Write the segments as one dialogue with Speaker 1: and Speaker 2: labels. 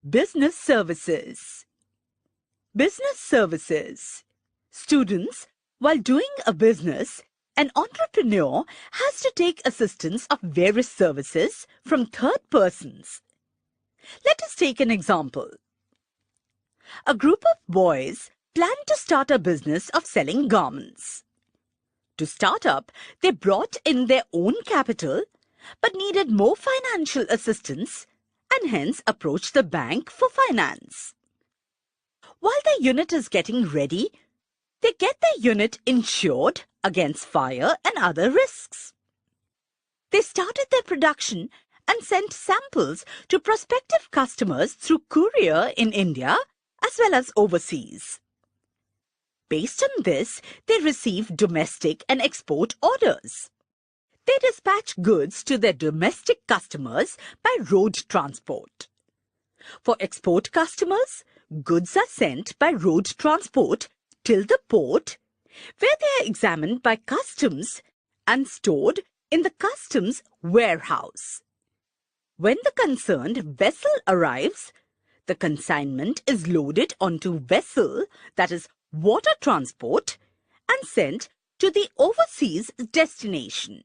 Speaker 1: Business services. Business services. Students, while doing a business, an entrepreneur has to take assistance of various services from third persons. Let us take an example. A group of boys plan to start a business of selling garments. To start up, they brought in their own capital but needed more financial assistance and hence approached the bank for finance. While the unit is getting ready, they get the unit insured against fire and other risks. They started their production and sent samples to prospective customers through courier in India as well as overseas. Based on this, they received domestic and export orders. They dispatch goods to their domestic customers by road transport. For export customers, goods are sent by road transport till the port, where they are examined by customs and stored in the customs warehouse. When the concerned vessel arrives, the consignment is loaded onto vessel, that is water transport, and sent to the overseas destination.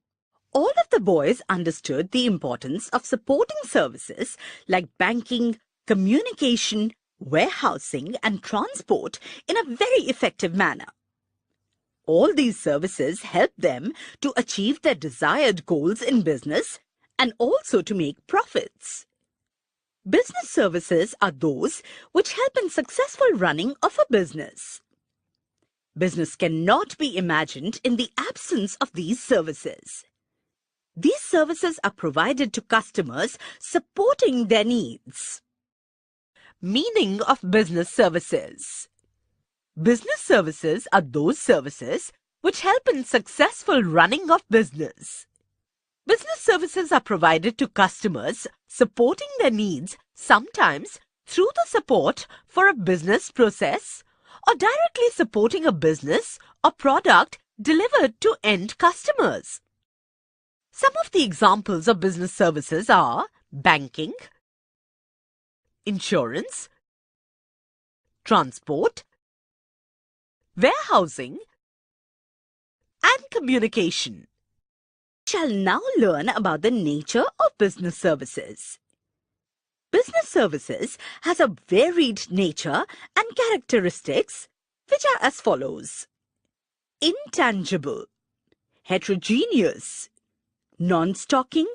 Speaker 1: All of the boys understood the importance of supporting services like banking, communication, warehousing, and transport in a very effective manner. All these services help them to achieve their desired goals in business and also to make profits. Business services are those which help in successful running of a business. Business cannot be imagined in the absence of these services. These services are provided to customers supporting their needs. Meaning of business services. Business services are those services which help in successful running of business. Business services are provided to customers supporting their needs, sometimes through the support for a business process or directly supporting a business or product delivered to end customers. Some of the examples of business services are banking, insurance, transport, warehousing, and communication. We shall now learn about the nature of business services. Business services has a varied nature and characteristics which are as follows: intangible, heterogeneous, non-stalking,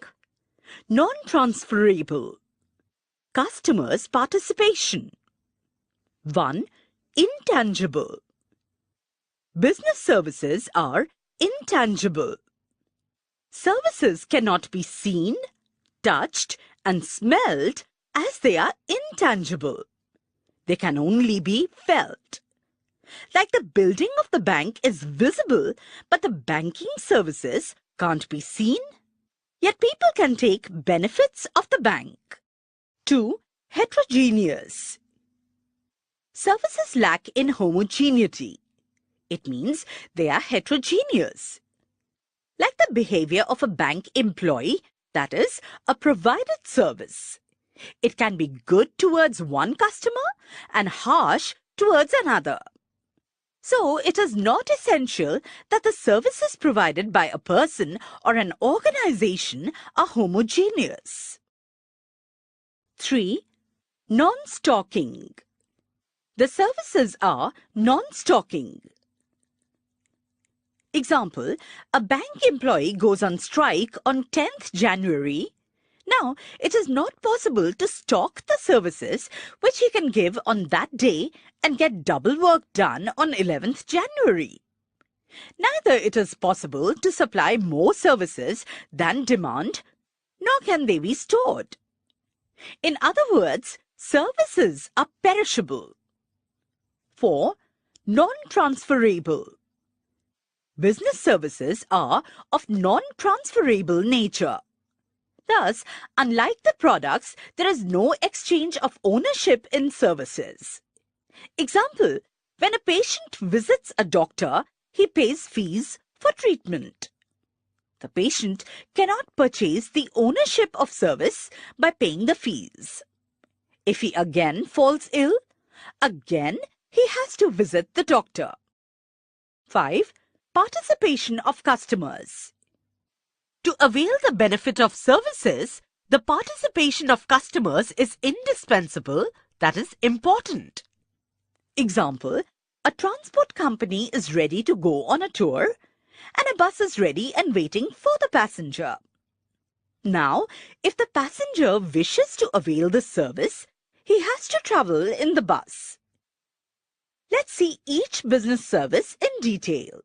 Speaker 1: non-transferable. Customers' participation. 1. Intangible. Business services are intangible. Services cannot be seen, touched, and smelled as they are intangible. They can only be felt. Like the building of the bank is visible, but the banking services can't be seen, yet people can take benefits of the bank. 2. Heterogeneous. Services lack in homogeneity. It means they are heterogeneous. Like the behavior of a bank employee, that is, a provided service. It can be good towards one customer and harsh towards another. So, it is not essential that the services provided by a person or an organization are homogeneous. 3. Non-stalking. The services are non-stalking. Example, a bank employee goes on strike on 10th January. Now, it is not possible to stock the services which he can give on that day and get double work done on 11th January. Neither it is possible to supply more services than demand, nor can they be stored. In other words, services are perishable. 4. Non-transferable. Business services are of non-transferable nature. Thus, unlike the products, there is no exchange of ownership in services. Example, when a patient visits a doctor, he pays fees for treatment. The patient cannot purchase the ownership of service by paying the fees. If he again falls ill, again he has to visit the doctor. 5. Participation of customers. To avail the benefit of services, the participation of customers is indispensable, that is important. Example, a transport company is ready to go on a tour and a bus is ready and waiting for the passenger. Now, if the passenger wishes to avail the service, he has to travel in the bus. Let's see each business service in detail.